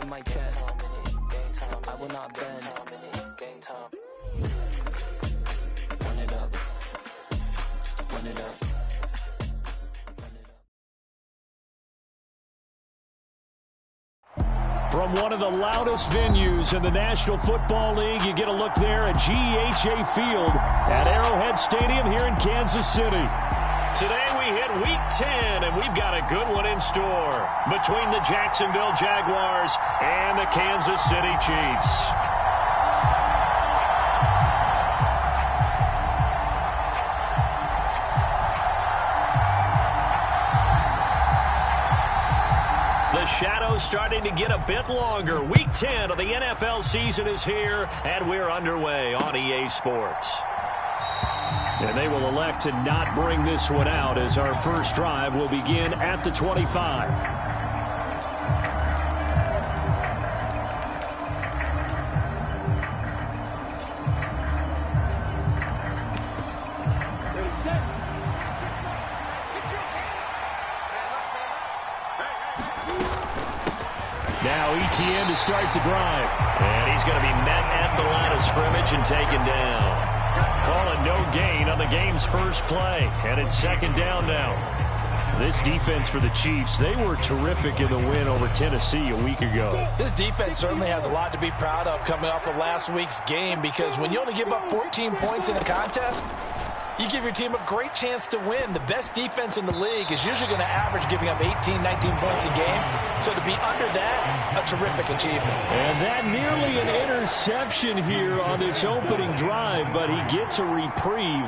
on my chest. I will not bend. Run it up. Run it up. From one of the loudest venues in the National Football League, you get a look there at GEHA Field at Arrowhead Stadium here in Kansas City. Today we hit Week 10, and we've got a good one in store between the Jacksonville Jaguars and the Kansas City Chiefs. The shadow's starting to get a bit longer. Week 10 of the NFL season is here, and we're underway on EA Sports. And they will elect to not bring this one out as our first drive will begin at the 25. Now ETN to start the drive. And he's going to be met at the line of scrimmage and taken down. Calling no gain on the game's first play. And it's second down now. This defense for the Chiefs, they were terrific in the win over Tennessee a week ago. This defense certainly has a lot to be proud of coming off of last week's game, because when you only give up 14 points in a contest, you give your team a great chance to win. The best defense in the league is usually going to average giving up 18, 19 points a game. So to be under that, a terrific achievement. And that nearly an interception here on this opening drive, but he gets a reprieve.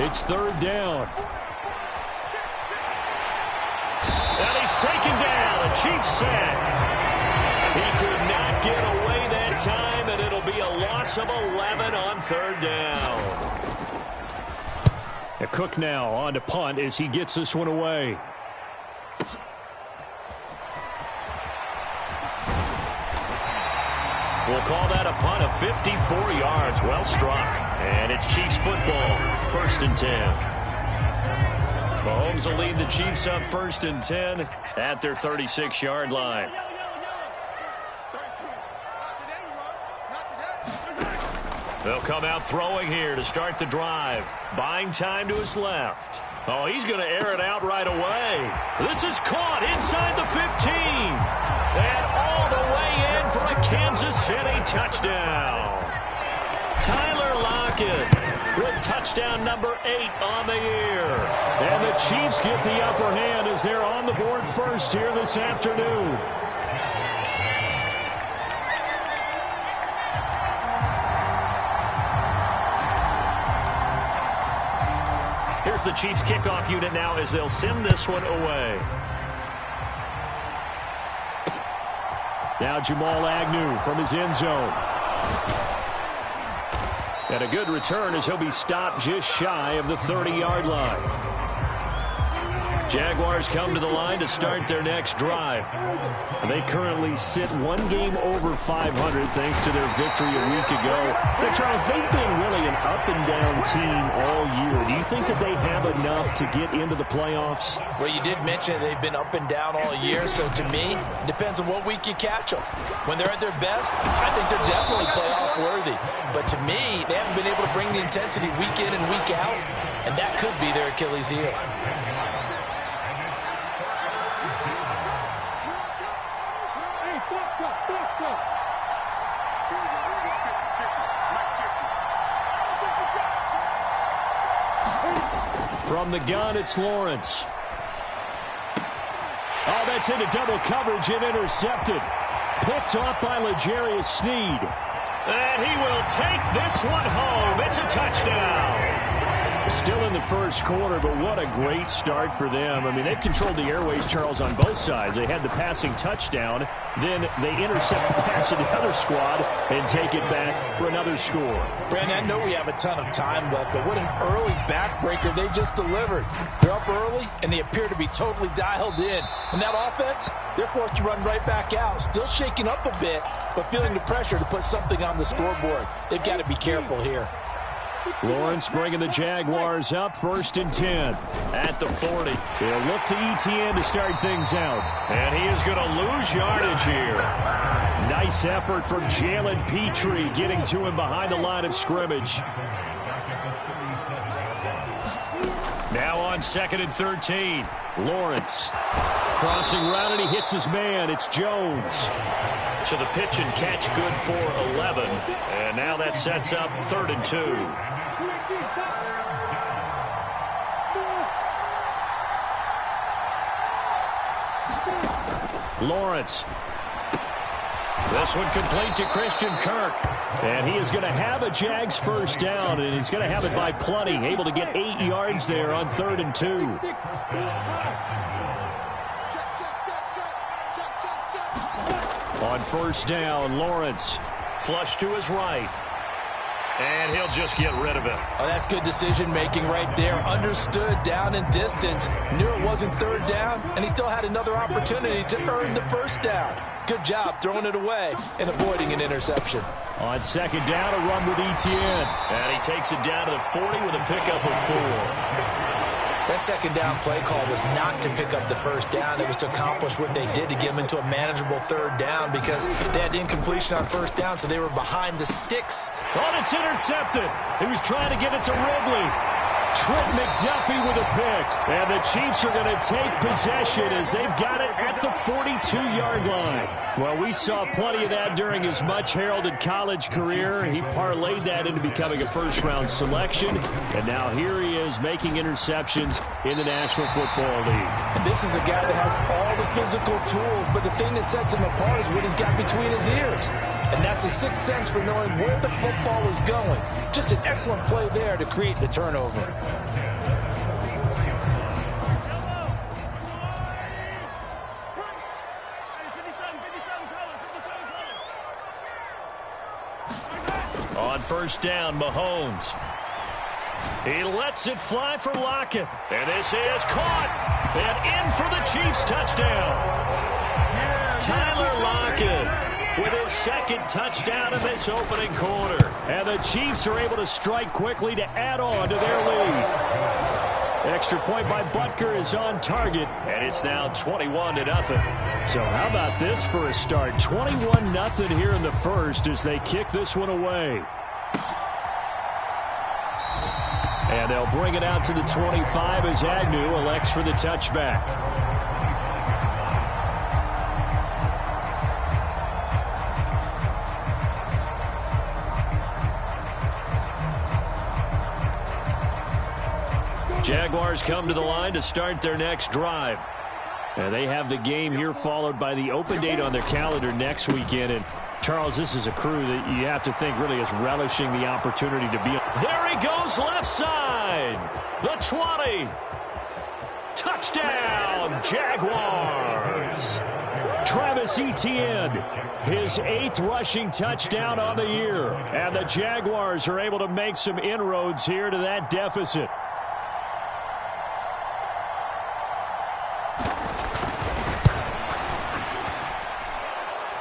It's third down. And he's taken down. A Chiefs sack. He could not get away that time, and it'll be a loss of 11 on third down. Cook now on to punt as he gets this one away. We'll call that a punt of 54 yards. Well struck. And it's Chiefs football. First and 10. Mahomes will lead the Chiefs up first and 10 at their 36-yard line. They'll come out throwing here to start the drive. Buying time to his left. Oh, he's going to air it out right away. This is caught inside the 15. And all the way in for a Kansas City touchdown. Tyler Lockett with touchdown number 8 on the year. And the Chiefs get the upper hand as they're on the board first here this afternoon. Here's the Chiefs kickoff unit now as they'll send this one away. Now Jamal Agnew from his end zone. And a good return as he'll be stopped just shy of the 30-yard line. Jaguars come to the line to start their next drive. They currently sit one game over 500 thanks to their victory a week ago. But Charles, they've been really an up-and-down team all year. Do you think that they have enough to get into the playoffs? Well, you did mention they've been up and down all year, so to me, it depends on what week you catch them. When they're at their best, I think they're definitely playoff worthy. But to me, they haven't been able to bring the intensity week in and week out, and that could be their Achilles heel. From the gun, it's Lawrence. Oh, that's into double coverage and intercepted. Picked off by L'Jarius Sneed. And he will take this one home. It's a touchdown. Still in the first quarter, but what a great start for them. I mean, they've controlled the airways, Charles, on both sides. They had the passing touchdown. Then they intercept the pass of the other squad and take it back for another score. Brandon, I know we have a ton of time left, but what an early backbreaker they just delivered. They're up early, and they appear to be totally dialed in. And that offense, they're forced to run right back out. Still shaking up a bit, but feeling the pressure to put something on the scoreboard. They've got to be careful here. Lawrence bringing the Jaguars up 1st and 10. At the 40. He'll look to Etienne to start things out. And he is going to lose yardage here. Nice effort from Jalen Petrie getting to him behind the line of scrimmage. Now on 2nd and 13. Lawrence. Crossing route, and he hits his man. It's Jones. So the pitch and catch good for 11. And now that sets up 3rd and 2. Lawrence. This one complete to Christian Kirk. And he is going to have a Jags first down, and he's going to have it by plenty. Able to get 8 yards there on 3rd and 2. On 1st down, Lawrence. Flush to his right. And he'll just get rid of it. Oh, that's good decision-making right there. Understood down and distance. Knew it wasn't 3rd down, and he still had another opportunity to earn the 1st down. Good job throwing it away and avoiding an interception. On 2nd down, a run with Etienne. And he takes it down to the 40 with a pickup of 4. That 2nd down play call was not to pick up the 1st down. It was to accomplish what they did to get them into a manageable 3rd down because they had incompletion on 1st down, so they were behind the sticks. Oh, it's intercepted. He was trying to get it to Ridley. Trent McDuffie with a pick. And the Chiefs are going to take possession as they've got it at the 42-yard line. Well, we saw plenty of that during his much-heralded college career. He parlayed that into becoming a first-round selection. And now here he is making interceptions in the National Football League. And this is a guy that has all the physical tools, but the thing that sets him apart is what he's got between his ears. And that's the sixth sense for knowing where the football is going. Just an excellent play there to create the turnover. On 1st down, Mahomes. He lets it fly for Lockett. And this is caught. And in for the Chiefs touchdown. Tyler Lockett with his 2nd touchdown in this opening quarter. And the Chiefs are able to strike quickly to add on to their lead. Extra point by Butker is on target. And it's now 21-0. So how about this for a start? 21-0 here in the first as they kick this one away. And they'll bring it out to the 25 as Agnew elects for the touchback. Jaguars come to the line to start their next drive. And they have the game here followed by the open date on their calendar next weekend. And Charles, this is a crew that you have to think really is relishing the opportunity to be. There he goes left side. The 20. Touchdown, Jaguars. Travis Etienne, his 8th rushing touchdown on the year. And the Jaguars are able to make some inroads here to that deficit.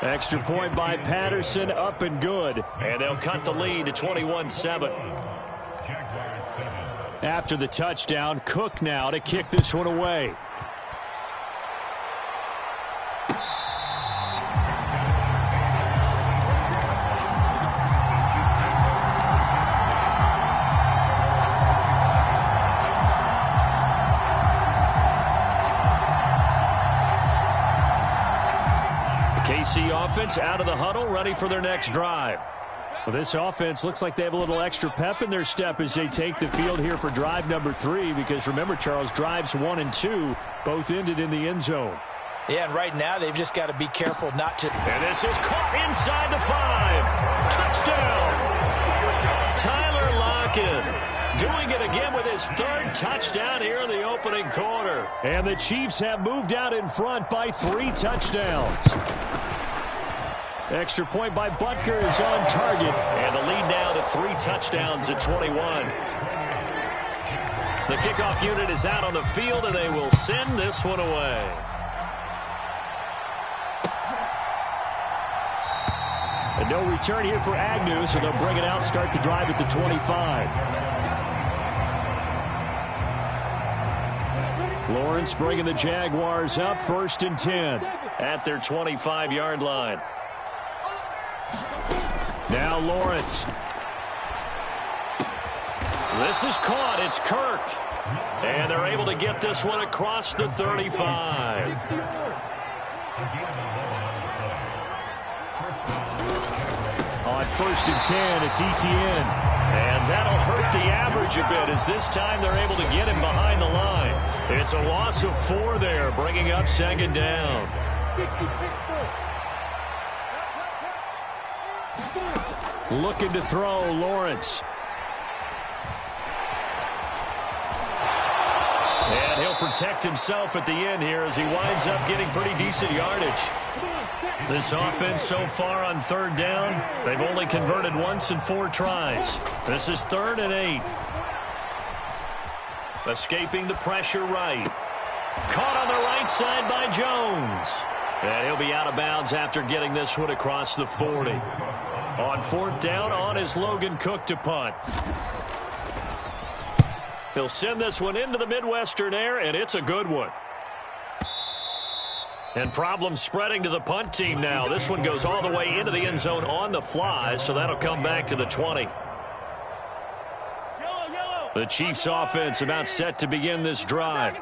Extra point by Patterson, up and good. And they'll cut the lead to 21-7. After the touchdown, Cook now to kick this one away. KC offense out of the huddle, ready for their next drive. Well, this offense looks like they have a little extra pep in their step as they take the field here for drive number 3, because remember, Charles, drives 1 and 2 both ended in the end zone. Yeah, and right now they've just got to be careful not to. And this is caught inside the 5. Touchdown! Tyler Lockett doing it again with his 3rd touchdown here in the opening quarter. And the Chiefs have moved out in front by 3 touchdowns. Extra point by Butker is on target. And the lead now to 3 touchdowns at 21. The kickoff unit is out on the field, and they will send this one away. And no return here for Agnew, so they'll bring it out, start the drive at the 25. Lawrence bringing the Jaguars up, 1st and 10 at their 25-yard line. Now Lawrence. This is caught. It's Kirk. And they're able to get this one across the 35. On 1st and 10, it's Etienne. And that'll hurt the average a bit as this time they're able to get him behind the line. It's a loss of 4 there, bringing up 2nd down. Looking to throw, Lawrence. And he'll protect himself at the end here as he winds up getting pretty decent yardage. This offense so far on 3rd down, they've only converted once in 4 tries. This is 3rd and 8. Escaping the pressure right. Caught on the right side by Jones. And he'll be out of bounds after getting this one across the 40. On 4th down, on is Logan Cook to punt. He'll send this one into the Midwestern air, and it's a good one. And problems spreading to the punt team now. This one goes all the way into the end zone on the fly, so that'll come back to the 20. The Chiefs offense about set to begin this drive.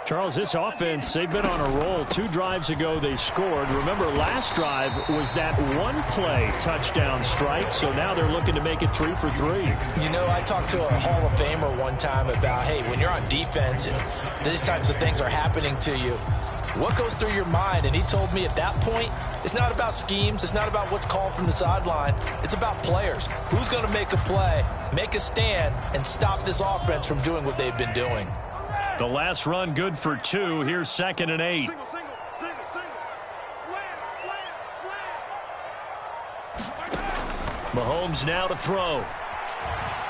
Charles, this offense, they've been on a roll. 2 drives ago they scored. Remember, last drive was that one-play touchdown strike, so now they're looking to make it 3 for 3. You know, I talked to a Hall of Famer one time about, hey, when you're on defense and these types of things are happening to you, what goes through your mind? And he told me at that point, it's not about schemes. It's not about what's called from the sideline. It's about players. Who's going to make a play, make a stand, and stop this offense from doing what they've been doing? The last run good for 2. Here's 2nd and 8. Mahomes now to throw.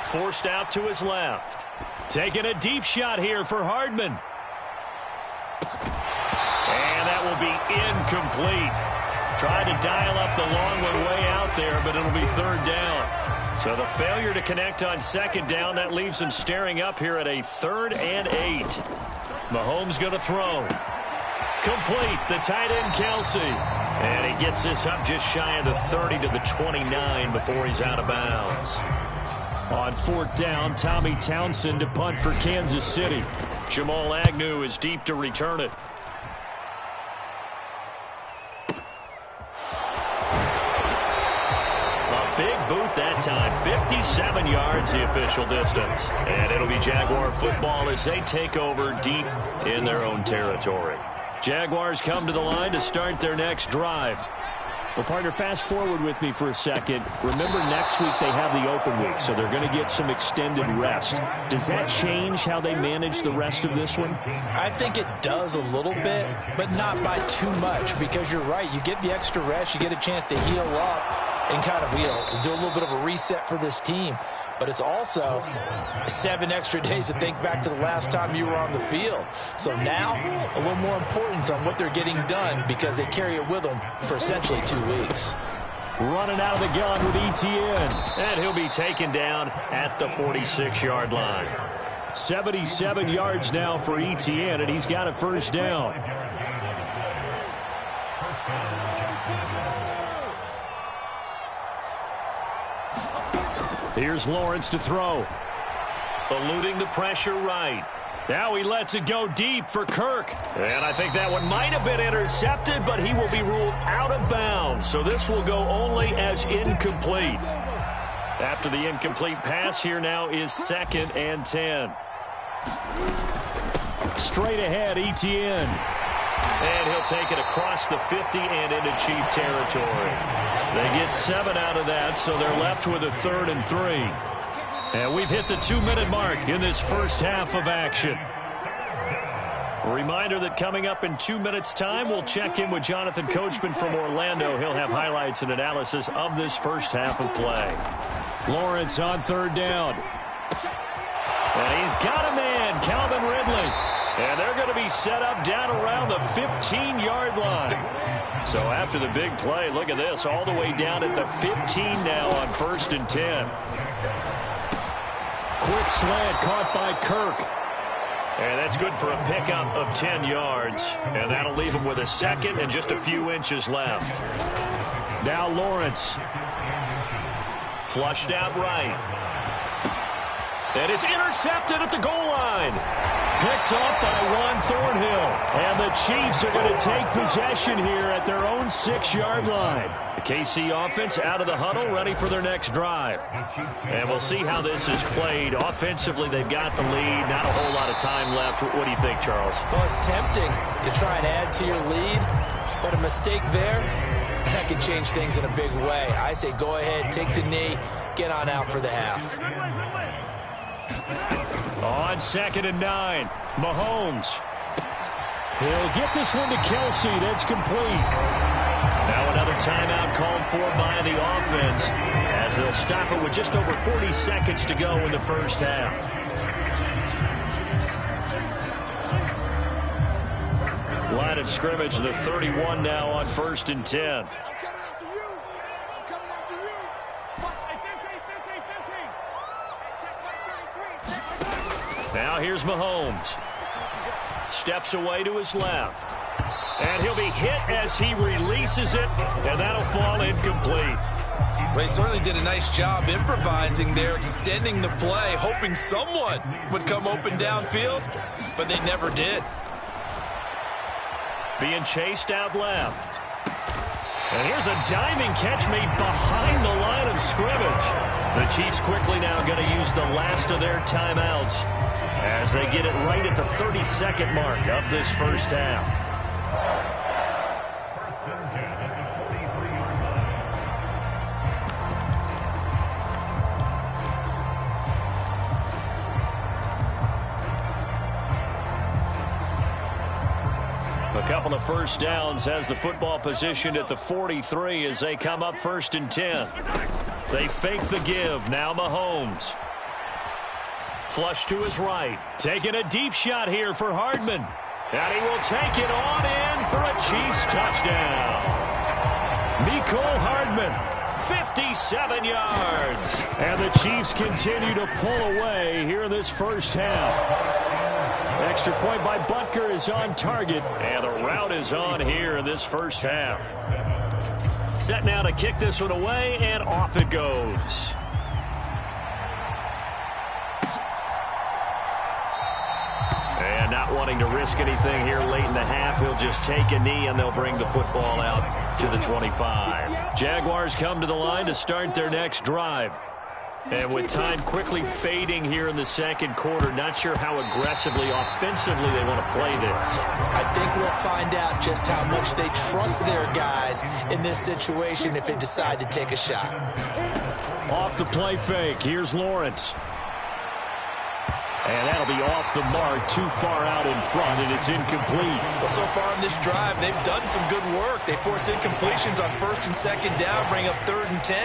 Forced out to his left. Taking a deep shot here for Hardman. And that will be incomplete. Tried to dial up the long one way out there, but it'll be 3rd down. So the failure to connect on 2nd down, that leaves him staring up here at a 3rd and 8. Mahomes going to throw. Complete, the tight end Kelsey. And he gets this up just shy of the 30 to the 29 before he's out of bounds. On 4th down, Tommy Townsend to punt for Kansas City. Jamal Agnew is deep to return it. Big boot that time. 57 yards the official distance. And it'll be Jaguar football as they take over deep in their own territory. Jaguars come to the line to start their next drive. Well, partner, fast forward with me for a second. Remember, next week they have the open week, so they're going to get some extended rest. Does that change how they manage the rest of this one? I think it does a little bit, but not by too much, because you're right. You get the extra rest. You get a chance to heal up and kind of do a little bit of a reset for this team. But it's also 7 extra days to think back to the last time you were on the field. So now, a little more importance on what they're getting done because they carry it with them for essentially 2 weeks. Running out of the gun with Etienne. And he'll be taken down at the 46-yard line. 77 yards now for Etienne, and he's got a 1st down. Here's Lawrence to throw. Eluding the pressure right. Now he lets it go deep for Kirk. And I think that one might have been intercepted, but he will be ruled out of bounds. So this will go only as incomplete. After the incomplete pass, here now is 2nd and 10. Straight ahead, Etienne. And he'll take it across the 50 and into Chief territory. They get 7 out of that, so they're left with a 3rd and 3. And we've hit the 2-minute mark in this first half of action. A reminder that coming up in 2 minutes' time, we'll check in with Jonathan Coachman from Orlando. He'll have highlights and analysis of this first half of play. Lawrence on 3rd down. And he's got a man, Calvin Ridley. And they're going to be set up down around the 15-yard line. So after the big play, look at this, all the way down at the 15 now on 1st and 10. Quick slant caught by Kirk. And that's good for a pickup of 10 yards. And that'll leave him with a second and just a few inches left. Now Lawrence. Flushed out right. And it's intercepted at the goal line. Picked off by Juan Thornhill. And the Chiefs are going to take possession here at their own 6-yard line. The KC offense out of the huddle, ready for their next drive. And we'll see how this is played. Offensively, they've got the lead. Not a whole lot of time left. What do you think, Charles? Well, it's tempting to try and add to your lead, but a mistake there, that could change things in a big way. I say go ahead, take the knee, get on out for the half. On 2nd and 9, Mahomes. He'll get this one to Kelsey. That's complete. Now another timeout called for by the offense as they'll stop it with just over 40 seconds to go in the first half. Line of scrimmage, the 31 now on 1st and 10. Now here's Mahomes. Steps away to his left. And he'll be hit as he releases it, and that'll fall incomplete. Well, he certainly did a nice job improvising there, extending the play, hoping someone would come open downfield, but they never did. Being chased out left. And here's a diving catch made behind the line of scrimmage. The Chiefs quickly now going to use the last of their timeouts as they get it right at the 30-second mark of this first half. A couple of first downs has the football positioned at the 43 as they come up 1st and 10. They fake the give. Now Mahomes. Flush to his right. Taking a deep shot here for Hardman. And he will take it on in for a Chiefs touchdown. Mecole Hardman, 57 yards. And the Chiefs continue to pull away here in this first half. Extra point by Butker is on target. And the route is on here in this first half. Set now to kick this one away, and off it goes. And not wanting to risk anything here late in the half, he'll just take a knee, and they'll bring the football out to the 25. Jaguars come to the line to start their next drive. And with time quickly fading here in the second quarter, not sure how aggressively, offensively they want to play this. I think we'll find out just how much they trust their guys in this situation if they decide to take a shot. Off the play fake, here's Lawrence. And that'll be off the mark, too far out in front, and it's incomplete. Well, so far in this drive, they've done some good work. They force incompletions on 1st and 2nd down, bring up 3rd and 10.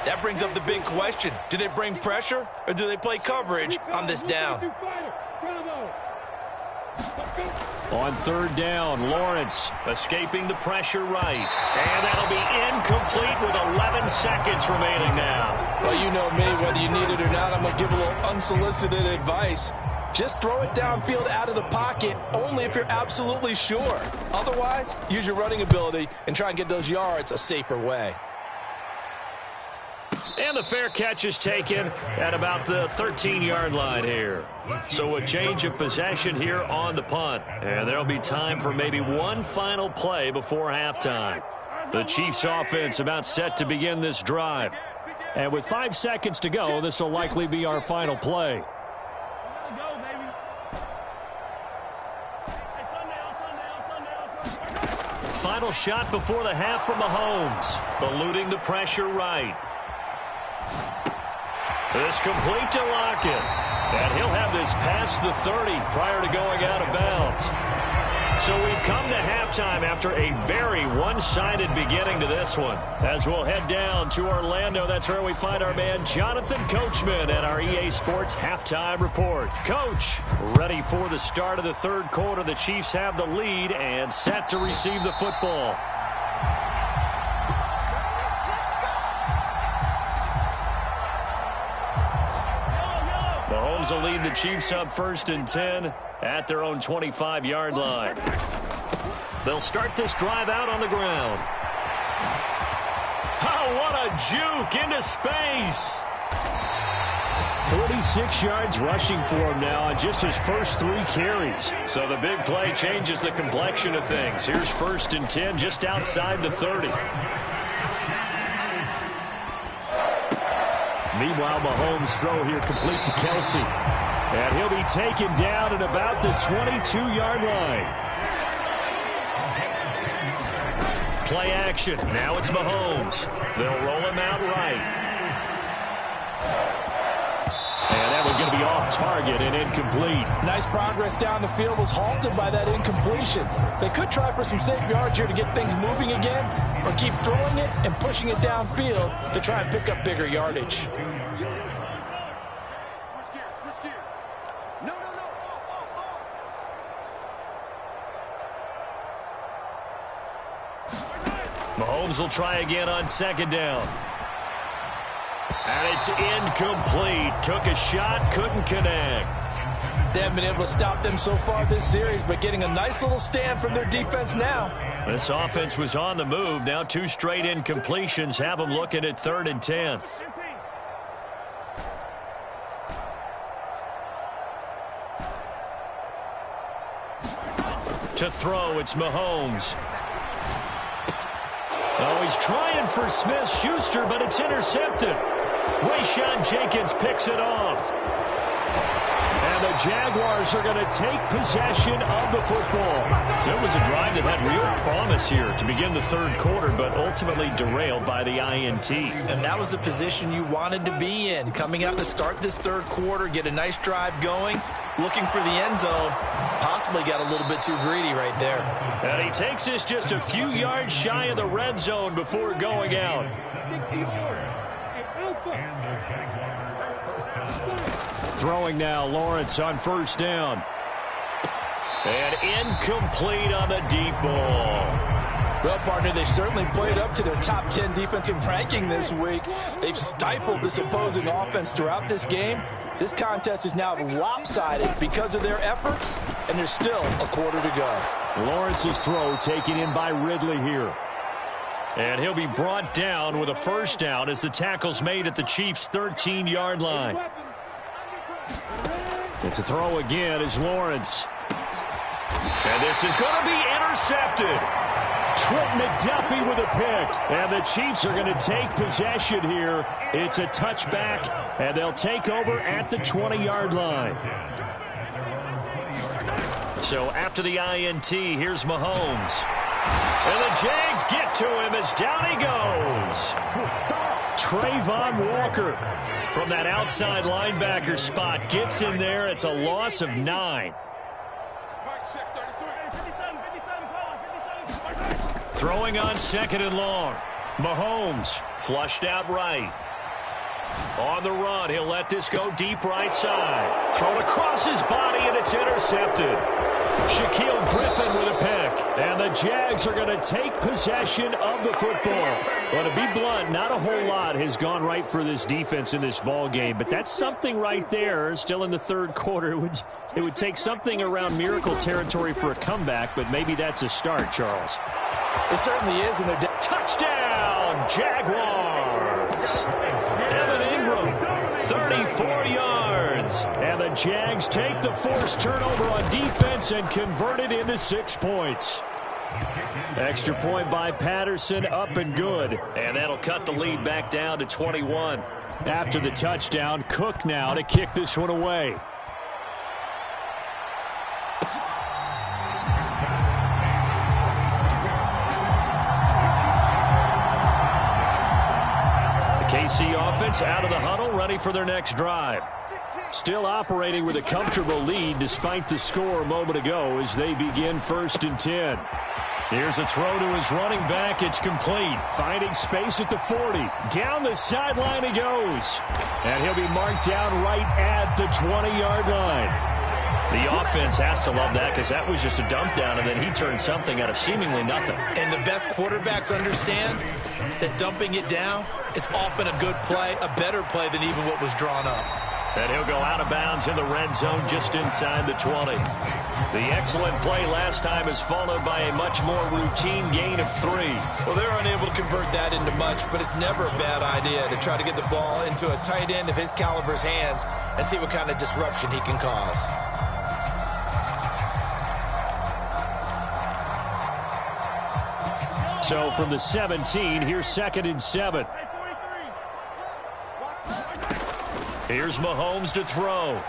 That brings up the big question. Do they bring pressure, or do they play coverage on this down? On 3rd down, Lawrence escaping the pressure right. And that'll be incomplete with 11 seconds remaining now. Well, you know me, whether you need it or not, I'm going to give a little unsolicited advice. Just throw it downfield out of the pocket only if you're absolutely sure. Otherwise, use your running ability and try and get those yards a safer way. And the fair catch is taken at about the 13-yard line here. So a change of possession here on the punt. And there'll be time for maybe one final play before halftime. The Chiefs offense about set to begin this drive. And with 5 seconds to go, this will likely be our final play. Final shot before the half from Mahomes. Eluding the pressure right. This complete to Lockett. And he'll have this past the 30 prior to going out of bounds. So we've come to halftime after a very one-sided beginning to this one. As we'll head down to Orlando, that's where we find our man Jonathan Coachman at our EA Sports Halftime Report. Coach, ready for the start of the third quarter. The Chiefs have the lead and set to receive the football. Mahomes will lead the Chiefs up 1st and 10 at their own 25-yard line. They'll start this drive out on the ground. Oh, what a juke into space. 46 yards rushing for him now on just his first 3 carries. So the big play changes the complexion of things. Here's 1st and 10 just outside the 30. Meanwhile, Mahomes' throw here complete to Kelsey. And he'll be taken down at about the 22-yard line. Play action. Now it's Mahomes. They'll roll him out right. And that one's going to be off target and incomplete. Nice progress down the field was halted by that incompletion. They could try for some safe yards here to get things moving again, or keep throwing it and pushing it downfield to try and pick up bigger yardage. Switch gears. No. Mahomes will try again on 2nd down. And it's incomplete. Took a shot, couldn't connect. They haven't been able to stop them so far this series, but getting a nice little stand from their defense now. This offense was on the move. Now 2 straight incompletions have them looking at 3rd and 10. To throw, it's Mahomes. Oh, he's trying for Smith-Schuster, but it's intercepted. Rayshawn Jenkins picks it off. And the Jaguars are going to take possession of the football. So it was a drive that had real promise here to begin the 3rd quarter, but ultimately derailed by the INT. And that was the position you wanted to be in. Coming out to start this 3rd quarter, get a nice drive going, looking for the end zone. Possibly got a little bit too greedy right there. And he takes this just a few yards shy of the red zone before going out. Throwing now, Lawrence on 1st down. And incomplete on the deep ball. Well, partner, they've certainly played up to their top 10 defensive ranking this week. They've stifled this opposing offense throughout this game. This contest is now lopsided because of their efforts, and there's still a quarter to go. Lawrence's throw taken in by Ridley here. And he'll be brought down with a 1st down as the tackle's made at the Chiefs' 13-yard line. And to throw again is Lawrence. And this is going to be intercepted. Trent McDuffie with a pick. And the Chiefs are going to take possession here. It's a touchback, and they'll take over at the 20-yard line. So after the INT, here's Mahomes. And the Jags get to him as down he goes. Trayvon Walker from that outside linebacker spot gets in there. It's a loss of 9. Throwing on 2nd and long. Mahomes flushed out right. On the run, he'll let this go deep right side. Thrown across his body, and it's intercepted. Shaquille Griffin with a pick. And the Jags are going to take possession of the football. Well, to be blunt, not a whole lot has gone right for this defense in this ball game, but that's something right there. Still in the 3rd quarter. It would take something around miracle territory for a comeback, but maybe that's a start, Charles. It certainly is. And touchdown, Jaguars. Evan Ingram, 34 yards. And the Jags take the forced turnover on defense and convert it into 6 points. Extra point by Patterson, up and good. And that'll cut the lead back down to 21. After the touchdown, Cook now to kick this one away. KC offense out of the huddle, ready for their next drive. Still operating with a comfortable lead despite the score a moment ago as they begin 1st and 10. Here's a throw to his running back. It's complete. Finding space at the 40. Down the sideline he goes. And he'll be marked down right at the 20-yard line. The offense has to love that because that was just a dump down, and then he turned something out of seemingly nothing. And the best quarterbacks understand that dumping it down is often a good play, a better play than even what was drawn up. And he'll go out of bounds in the red zone just inside the 20. The excellent play last time is followed by a much more routine gain of 3. Well, they're unable to convert that into much, but it's never a bad idea to try to get the ball into a tight end of his caliber's hands and see what kind of disruption he can cause. So from the 17, here's 2nd and 7. Here's Mahomes to throw.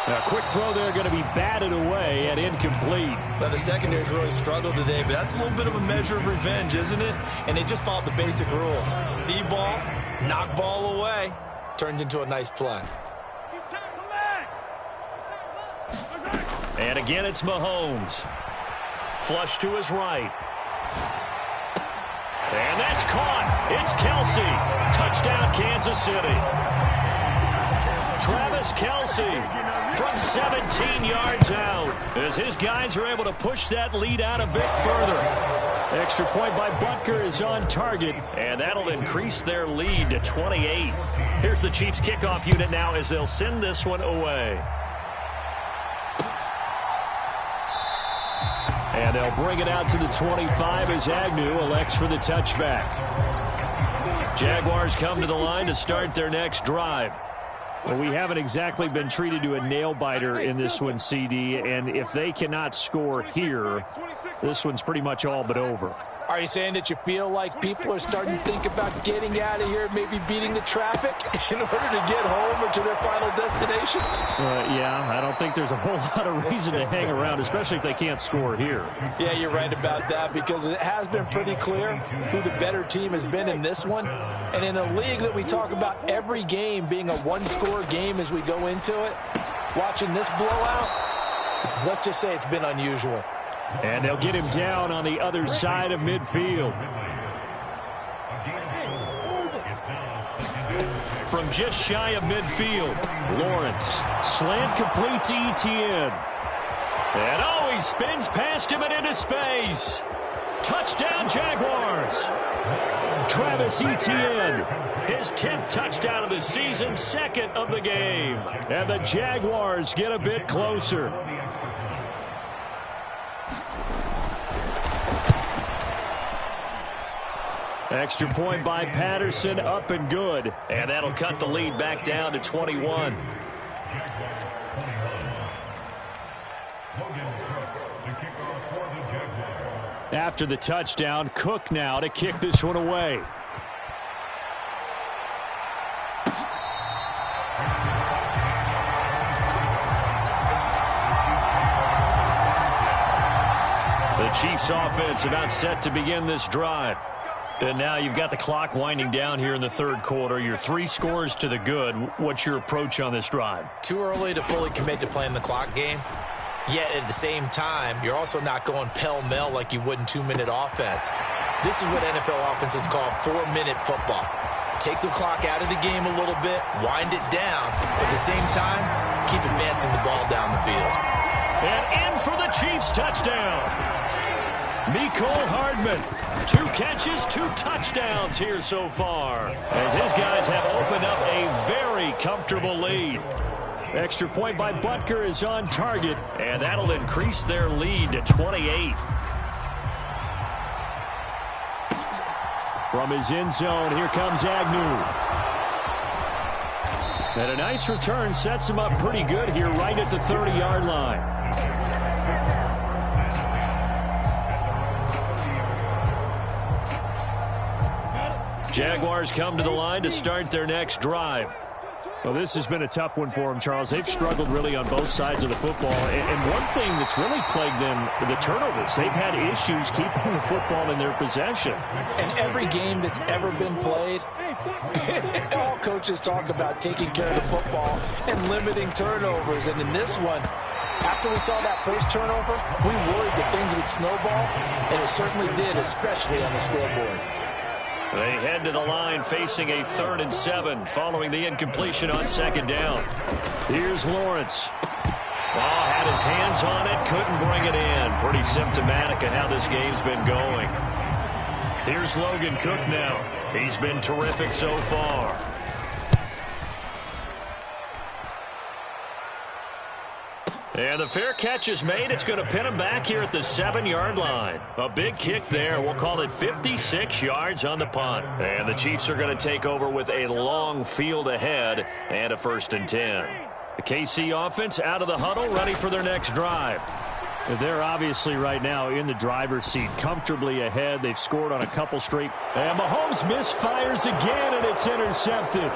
A quick throw there, going to be batted away and incomplete. Now, the secondary's really struggled today, but that's a little bit of a measure of revenge, isn't it? And they just followed the basic rules. See ball, knock ball away. Turns into a nice play. And again, it's Mahomes. Flush to his right. And that's caught. It's Kelce. Touchdown, Kansas City. Travis Kelce from 17 yards out as his guys are able to push that lead out a bit further. Extra point by Butker is on target, and that'll increase their lead to 28. Here's the Chiefs kickoff unit now as they'll send this one away. And they'll bring it out to the 25 as Agnew elects for the touchback. Jaguars come to the line to start their next drive. Well, we haven't exactly been treated to a nail-biter in this one, CD, and if they cannot score here, this one's pretty much all but over. Are you saying that you feel like people are starting to think about getting out of here, maybe beating the traffic in order to get home or to their final destination? Yeah, I don't think there's a whole lot of reason to hang around, especially if they can't score here. Yeah, you're right about that because it has been pretty clear who the better team has been in this one. And in a league that we talk about every game being a one-score game as we go into it, watching this blowout, let's just say it's been unusual. And they'll get him down on the other side of midfield. From just shy of midfield, Lawrence. Slant complete to Etienne. And oh, he spins past him and into space. Touchdown, Jaguars. Travis Etienne, his 10th touchdown of the season, 2nd of the game. And the Jaguars get a bit closer. Extra point by Patterson, up and good. And that'll cut the lead back down to 21. After the touchdown, Cook now to kick this one away. The Chiefs offense about set to begin this drive. And now you've got the clock winding down here in the third quarter. You're 3 scores to the good. What's your approach on this drive? Too early to fully commit to playing the clock game. Yet at the same time, you're also not going pell-mell like you would in 2-minute offense. This is what NFL offenses call 4-minute football. Take the clock out of the game a little bit, wind it down, but at the same time, keep advancing the ball down the field. And in for the Chiefs touchdown. Mecole Hardman. 2 catches, 2 touchdowns here so far, as his guys have opened up a very comfortable lead. Extra point by Butker is on target, and that'll increase their lead to 28. From his end zone, here comes Agnew. And a nice return sets him up pretty good here right at the 30-yard line. Jaguars come to the line to start their next drive. Well, this has been a tough one for them, Charles. They've struggled really on both sides of the football. And one thing that's really plagued them, the turnovers. They've had issues keeping the football in their possession. And every game that's ever been played, all coaches talk about taking care of the football and limiting turnovers. And in this one, after we saw that first turnover, we worried that things would snowball, and it certainly did, especially on the scoreboard. They head to the line facing a 3rd and 7 following the incompletion on 2nd down. Here's Lawrence. Oh, had his hands on it, couldn't bring it in. Pretty symptomatic of how this game's been going. Here's Logan Cook now. He's been terrific so far. And the fair catch is made. It's going to pin him back here at the 7-yard line. A big kick there. We'll call it 56 yards on the punt. And the Chiefs are going to take over with a long field ahead and a 1st and 10. The KC offense out of the huddle, ready for their next drive. They're obviously right now in the driver's seat, comfortably ahead. They've scored on a couple straight. And Mahomes misfires again, and it's intercepted.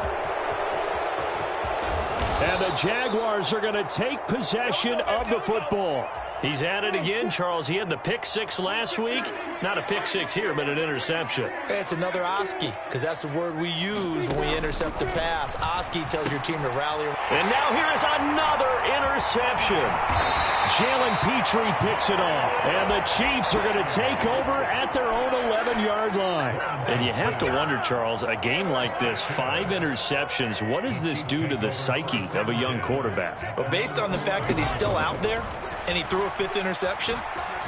And the Jaguars are going to take possession of the football. He's at it again, Charles. He had the pick 6 last week. Not a pick 6 here, but an interception. It's another Oski, because that's the word we use when we intercept a pass. Oski tells your team to rally. And now here is another interception. Jalen Petrie picks it off. And the Chiefs are going to take over at their own 11-yard line. And you have to wonder, Charles, a game like this, 5 interceptions, what does this do to the psyche of a young quarterback? But based on the fact that he's still out there, and he threw a 5th interception,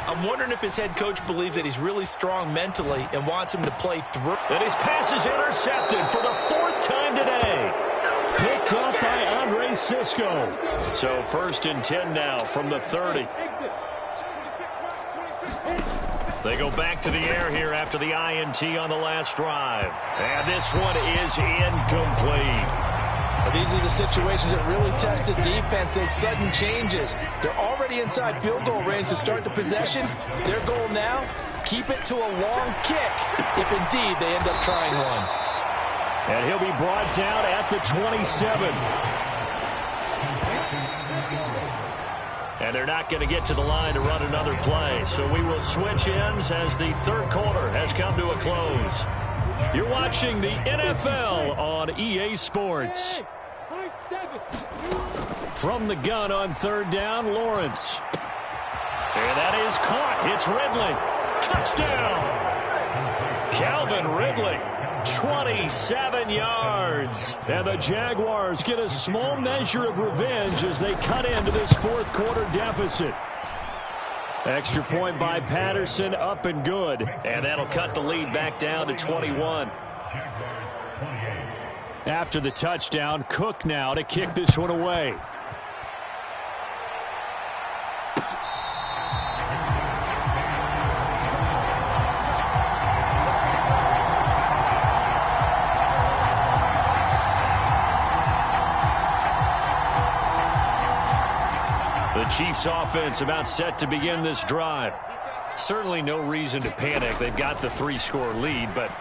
I'm wondering if his head coach believes that he's really strong mentally and wants him to play through. And his pass is intercepted for the 4th time today. Picked up by Andre Cisco. So 1st and 10 now from the 30. They go back to the air here after the INT on the last drive. And this one is incomplete. These are the situations that really test the defense, those sudden changes. They're already inside field goal range to start the possession. Their goal now, keep it to a long kick, if indeed they end up trying one. And he'll be brought down at the 27. And they're not going to get to the line to run another play. So we will switch ends as the 3rd quarter has come to a close. You're watching the NFL on EA Sports. From the gun on 3rd down, Lawrence. And that is caught. It's Ridley. Touchdown. Calvin Ridley, 27 yards. And the Jaguars get a small measure of revenge as they cut into this 4th quarter deficit. Extra point by Patterson, up and good. And that'll cut the lead back down to 21. After the touchdown, Cook now to kick this one away. The Chiefs offense about set to begin this drive. Certainly no reason to panic. They've got the 3-score lead, but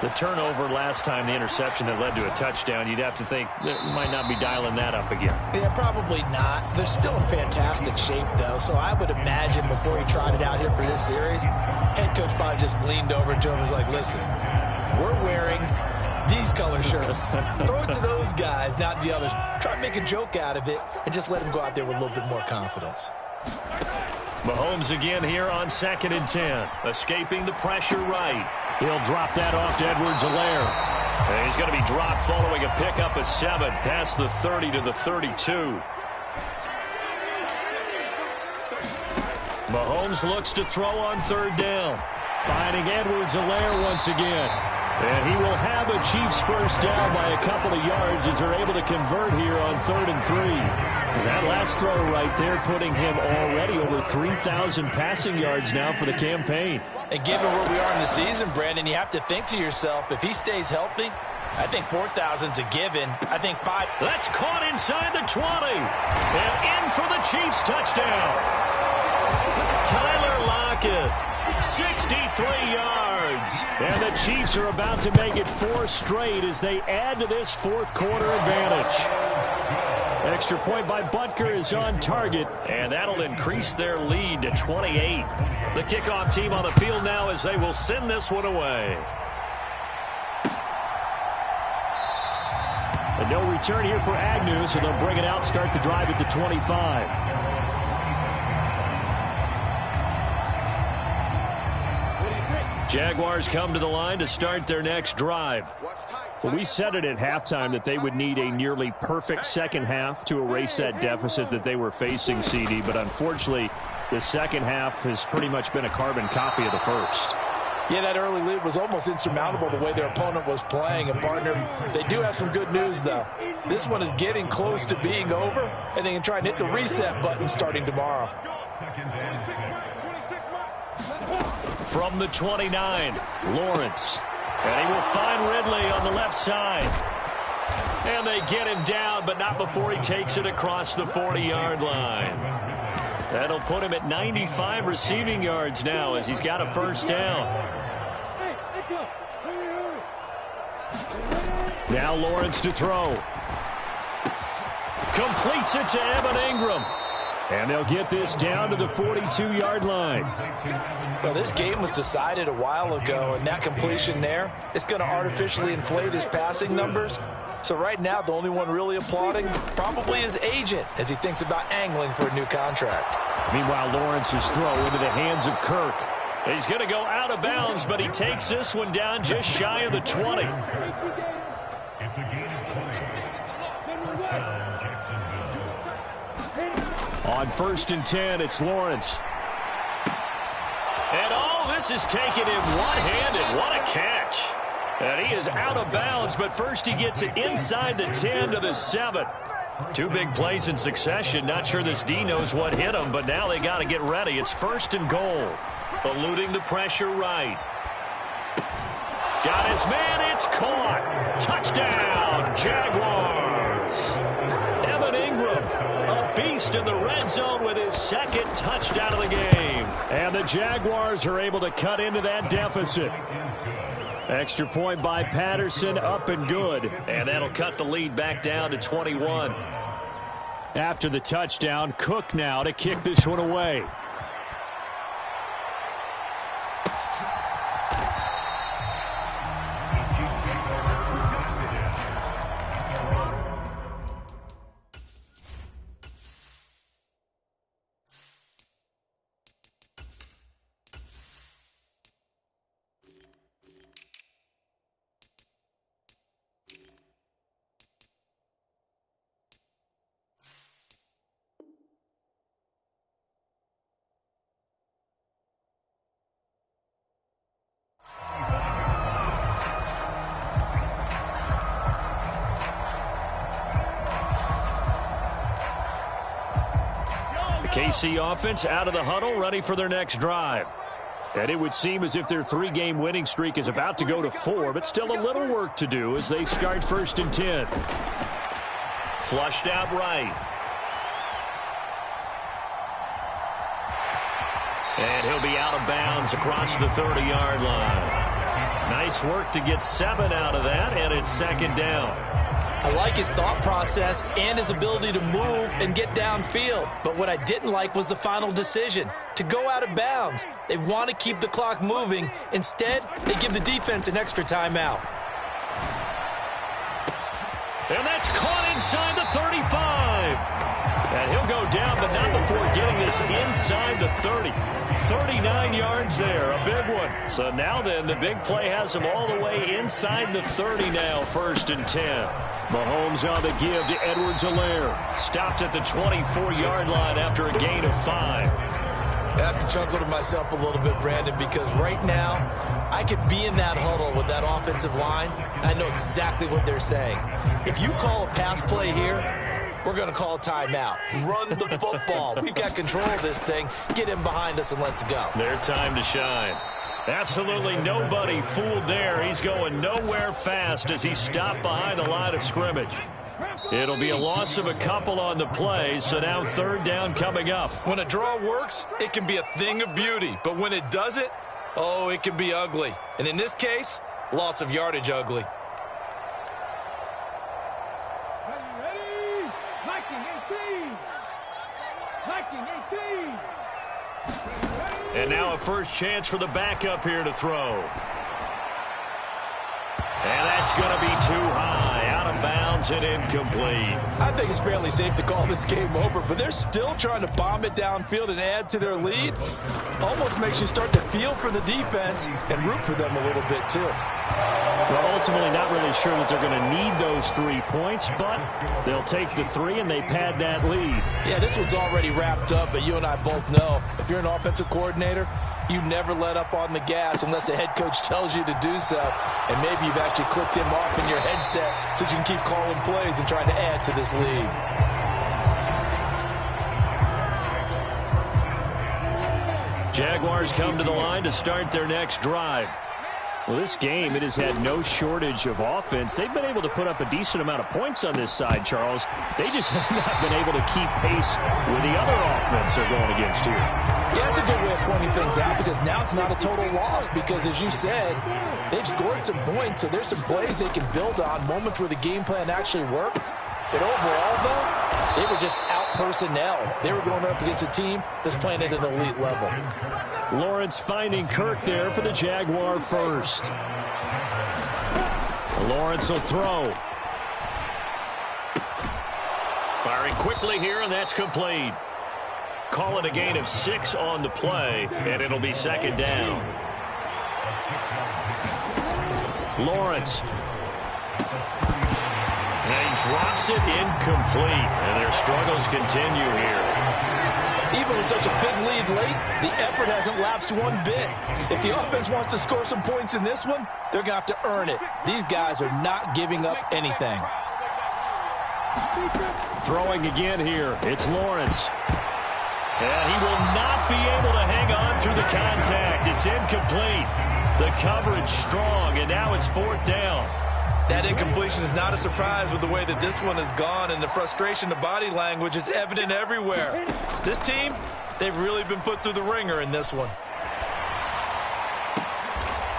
the turnover last time, the interception that led to a touchdown, you'd have to think they might not be dialing that up again. Yeah, probably not. They're still in fantastic shape, though, so I would imagine before he tried it out here for this series, head coach probably just leaned over to him and was like, listen, we're wearing these color shirts. Throw it to those guys, not the others. Try to make a joke out of it and just let them go out there with a little bit more confidence. Mahomes again here on 2nd and 10. Escaping the pressure right. He'll drop that off to Edwards-Helaire. And he's going to be dropped following a pickup of 7 past the 30 to the 32. Mahomes looks to throw on 3rd down. Finding Edwards-Helaire once again. And he will have a Chiefs 1st down by a couple of yards as they're able to convert here on 3rd and 3. That last throw right there putting him already over 3,000 passing yards now for the campaign. And given where we are in the season, Brandon, you have to think to yourself, if he stays healthy, I think 4,000's a given. I think 5. That's caught inside the 20. And in for the Chiefs touchdown. Tyler Lockett, 63 yards. And the Chiefs are about to make it 4 straight as they add to this 4th quarter advantage. Extra point by Butker is on target. And that'll increase their lead to 28. The kickoff team on the field now as they will send this one away. And no return here for Agnew, so they'll bring it out, start the drive at the 25. Jaguars come to the line to start their next drive. Well, we said it at halftime that they would need a nearly perfect second half to erase that deficit that they were facing, CD. But unfortunately, the second half has pretty much been a carbon copy of the first. Yeah, that early lead was almost insurmountable the way their opponent was playing. And, partner, they do have some good news, though. This one is getting close to being over, and they can try and hit the reset button starting tomorrow. From the 29, Lawrence. And he will find Ridley on the left side. And they get him down, but not before he takes it across the 40-yard line. That'll put him at 95 receiving yards now as he's got a first down. Now Lawrence to throw. Completes it to Evan Ingram. And they'll get this down to the 42-yard line. Well, this game was decided a while ago, and that completion there, it's going to artificially inflate his passing numbers. So right now, the only one really applauding probably his agent as he thinks about angling for a new contract. Meanwhile, Lawrence's throw into the hands of Kirk. He's going to go out of bounds, but he takes this one down just shy of the 20. On 1st and 10, it's Lawrence. And this is taken in one-handed. What a catch. And he is out of bounds, but first he gets it inside the 10 to the 7. Two big plays in succession. Not sure this D knows what hit him, but now they got to get ready. It's 1st and goal. Eluding the pressure right. Got his man. It's caught. Touchdown, Jaguars. Evan Ingram, a beast in the red zone with his second touchdown of the game. And the Jaguars are able to cut into that deficit. Extra point by Patterson, up and good. And that'll cut the lead back down to 21. After the touchdown, Cook now to kick this one away. KC offense out of the huddle, ready for their next drive. And it would seem as if their 3-game winning streak is about to go to 4, but still a little work to do as they start 1st and 10. Flushed out right. And he'll be out of bounds across the 30-yard line. Nice work to get 7 out of that, and it's 2nd down. I like his thought process and his ability to move and get downfield. But what I didn't like was the final decision, to go out of bounds. They want to keep the clock moving. Instead, they give the defense an extra timeout. And that's caught inside the 35. And he'll go down, but not before getting this inside the 30. 39 yards there, a big one. So now then, the big play has him all the way inside the 30 now, 1st and 10. Mahomes on the give to Edwards-Helaire. Stopped at the 24-yard line after a gain of 5. I have to chuckle to myself a little bit, Brandon, because right now I could be in that huddle with that offensive line. I know exactly what they're saying. If you call a pass play here, we're going to call a timeout. Run the football. We've got control of this thing. Get him behind us and let's go. Their time to shine. Absolutely nobody fooled there. He's going nowhere fast as he stopped behind the line of scrimmage. It'll be a loss of a couple on the play, so now 3rd down coming up. When a draw works, it can be a thing of beauty. But when it doesn't, oh, it can be ugly. And in this case, loss of yardage ugly. And now a first chance for the backup here to throw. And that's going to be too high, out of bounds and incomplete. I think it's fairly safe to call this game over, but they're still trying to bomb it downfield and add to their lead. Almost makes you start to feel for the defense and root for them a little bit too. Well, ultimately not really sure that they're going to need those 3 points, but they'll take the 3 and they pad that lead. Yeah, this one's already wrapped up, but you and I both know if you're an offensive coordinator, You never let up on the gas unless the head coach tells you to do so. And maybe you've actually clicked him off in your headset so you can keep calling plays and trying to add to this lead. Jaguars come to the line to start their next drive. Well, this game, it has had no shortage of offense. They've been able to put up a decent amount of points on this side, Charles. They just have not been able to keep pace with the other offense they're going against here. Yeah, that's a good way of pointing things out because now it's not a total loss because, as you said, they've scored some points, so there's some plays they can build on, moments where the game plan actually worked. But overall, though, they were just out-personnel. They were going up against a team that's playing at an elite level. Lawrence finding Kirk there for the Jaguar first. Lawrence will throw. Firing quickly here, and that's complete. Call it a gain of 6 on the play, and it'll be second down. Lawrence. And he drops it incomplete, and their struggles continue here. Even with such a big lead late, the effort hasn't lapsed one bit. If the offense wants to score some points in this one, they're going to have to earn it. These guys are not giving up anything. Throwing again here. It's Lawrence. And he will not be able to hang on through the contact. It's incomplete. The coverage strong, and now it's 4th down. That incompletion is not a surprise with the way that this one has gone, and the frustration, the body language is evident everywhere. This team, they've really been put through the ringer in this one.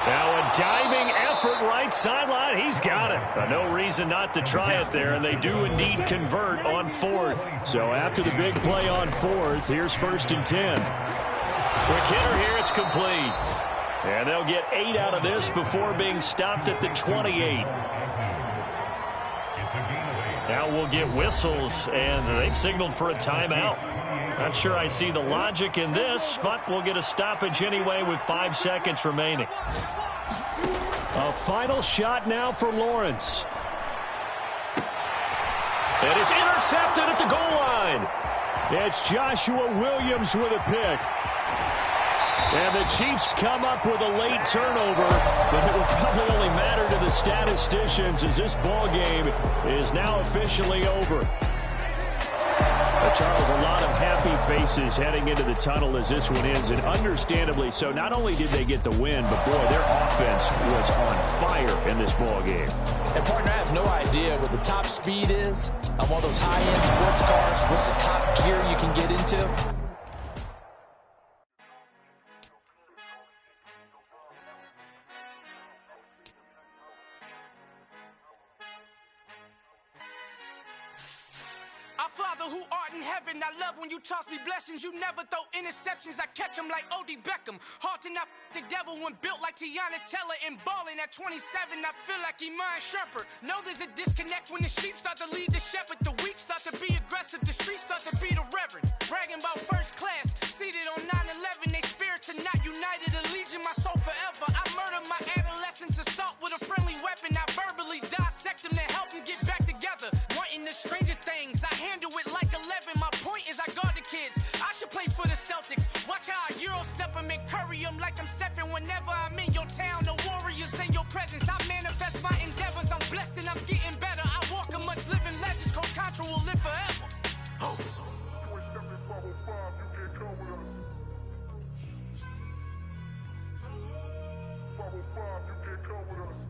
Now a diving effort right sideline. He's got it. No reason not to try it there, and they do indeed convert on 4th. So after the big play on 4th, here's 1st and 10. Quick hitter here. It's complete. And they'll get 8 out of this before being stopped at the 28. Now we'll get whistles, and they've signaled for a timeout. Not sure I see the logic in this, but we'll get a stoppage anyway with 5 seconds remaining. A final shot now for Lawrence. And it's intercepted at the goal line. It's Joshua Williams with a pick. And the Chiefs come up with a late turnover, but it will probably only matter to the statisticians as this ball game is now officially over. Charles, a lot of happy faces heading into the tunnel as this one ends, and understandably so. Not only did they get the win, but boy, their offense was on fire in this ball game. And partner, I have no idea what the top speed is on one of those high-end sports cars. What's the top gear you can get into? Father who art in heaven, I love when you toss me blessings. You never throw interceptions, I catch them like O.D. Beckham. Hard to not the devil when built like Tiana Teller. And balling at 27, I feel like Iman Shumpert. Know there's a disconnect when the sheep start to lead the shepherd. The weak start to be aggressive, the streets start to be the reverend. Bragging about first class, seated on 9/11. They spirits are not united, a legion, my soul forever. I murder my adolescence, assault with a friendly weapon. I verbally dissect them to help them get back together. Wanting the stranger things, I handle it like 11. My point is I guard the kids. I should play for the Celtics. Watch how I Euro step them and curry them like I'm Stephen. Whenever I'm in your town, the Warriors in your presence. I manifest my endeavors. I'm blessed and I'm getting better. I walk amongst living legends. Coach Contra will live forever. Oh. You can't come with us.